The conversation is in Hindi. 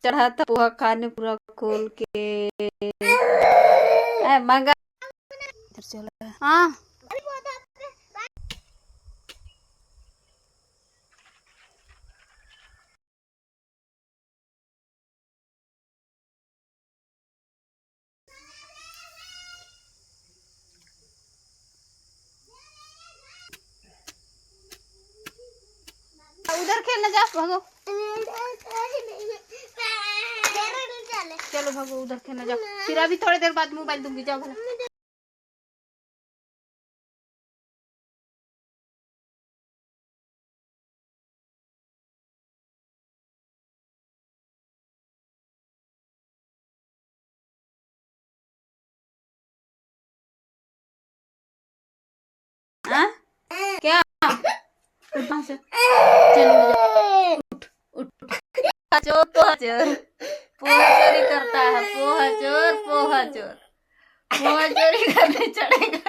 चढ़ा था पोहा खाने पूरा खोल के। मंगा चला। हाँ उधर खेलने जा, भागो चलो भागो उधर खेलने जाओ, फिर अभी थोड़ी देर बाद मोबाइल दूंगी, जाओ भला। हाँ क्या उठ से चलो उठ उठ चोर पोहा चोर, पोहा चोरी करता है, पोहा चोर पोहा चोर, पोहा चोरी करने चढ़ेगा।